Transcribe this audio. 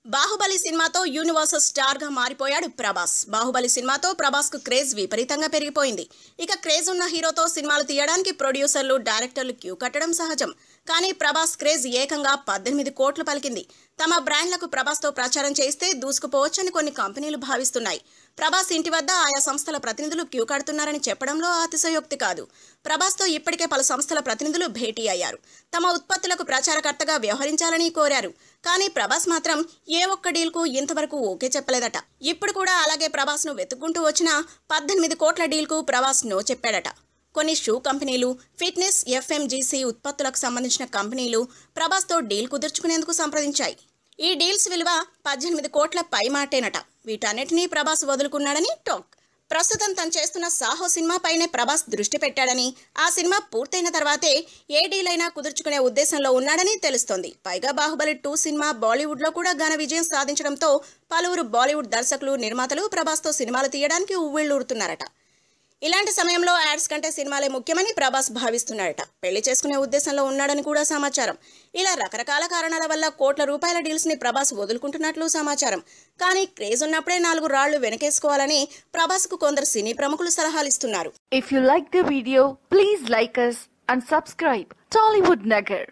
బాహుబలి సినిమాతో universal star గా మారిపోయాడు ప్రభాస్. బాహుబలి సినిమాతో ప్రభాస్ కు క్రేజ్ విపరీతంగా పెరిగిపోయింది. ఇక క్రేజ్ ఉన్న హీరోతో సినిమాలు తీయడానికి ప్రొడ్యూసర్లు, డైరెక్టర్లు క్యూ కట్టడం సహజం. కానీ ప్రభాస్ క్రేజ్ ఏకంగా 18 కోట్లు పలికింది. తమ బ్రాండ్లకు ప్రభాస్ తో ప్రచారం చేస్తే దూసుకుపోవచ్చని కొన్ని కంపెనీలు భావిస్తున్నాయి. ప్రభాస్ ఇంటి వద్ద ఆయా సంస్థల ప్రతినిధులు క్యూ కడుతున్నారని చెప్పడంలో అతిశయోక్తి కాదు. ప్రభాస్ తో ఇప్పటికే పలు సంస్థల ప్రతినిధులు భేటీ అయ్యారు. తమ ఉత్పత్తులకు ప్రచారకర్తగా వ్యవహరించాలని కోరారు. కానీ ప్రభాస్ మాత్రం ఏ ఒక్క డీల్ కు ఇంతవరకు ఓకే చెప్పలేదట. ఇప్పుడు కూడా అలాగే ప్రభాస్ ను వెతుక్కుంటూ వచ్చిన 18 కోట్ల డీల్ కు ప్రభాస్ నో చెప్పాడట. కొన్ని షూ కంపెనీలు, ఫిట్నెస్, ఎఫ్ఎంజీసీ ఉత్పత్తులకు సంబంధించిన కంపెనీలు ప్రభాస్ తో డీల్ కుదుర్చుకునేందుకు సంప్రదించాయి. ఈ డీల్స్ విలువ 18 కోట్ల పై మాటేనట. వీటన్నిటినీ ప్రభాస్ వదులుకున్నాడని టాక్. ప్రస్తుతం తను చేస్తున్న సాహో సినిమాపైనే ప్రభాస్ దృష్టి పెట్టాడని, ఆ సినిమా పూర్తయిన తర్వాతే ఏ డీల్ అయినా కుదుర్చుకునే ఉద్దేశంలో ఉన్నాడని తెలుస్తోంది. పైగా బాహుబలి 2 సినిమా బాలీవుడ్ లో కూడా ఘన విజయం సాధించడంతో పలువురు బాలీవుడ్ దర్శకులు, నిర్మాతలు ప్రభాస్ తో సినిమాలు తీయడానికి ఉవ్విళ్లూరుతున్నారట. ఇలాంటి సమయంలో యాడ్స్ కంటే సినిమాలే ముఖ్యమని ప్రభాస్ భావిస్తున్నాడట. పెళ్లి చేసుకునే ఉద్దేశంలో ఉన్నాడని కూడా సమాచారం. ఇలా రకరకాల కారణాల వల్ల కోట్ల రూపాయల డీల్స్ ని ప్రభాస్ వదులుకుంటున్నట్లు సమాచారం. కానీ క్రేజ్ ఉన్నప్పుడే 4 రాళ్లు వెనకేసుకోవాలని ప్రభాస్ కు కొందరు సినీ ప్రముఖులు సలహాలు ఇస్తున్నారు. If you like the video, please like us and subscribe Tollywood Nagar.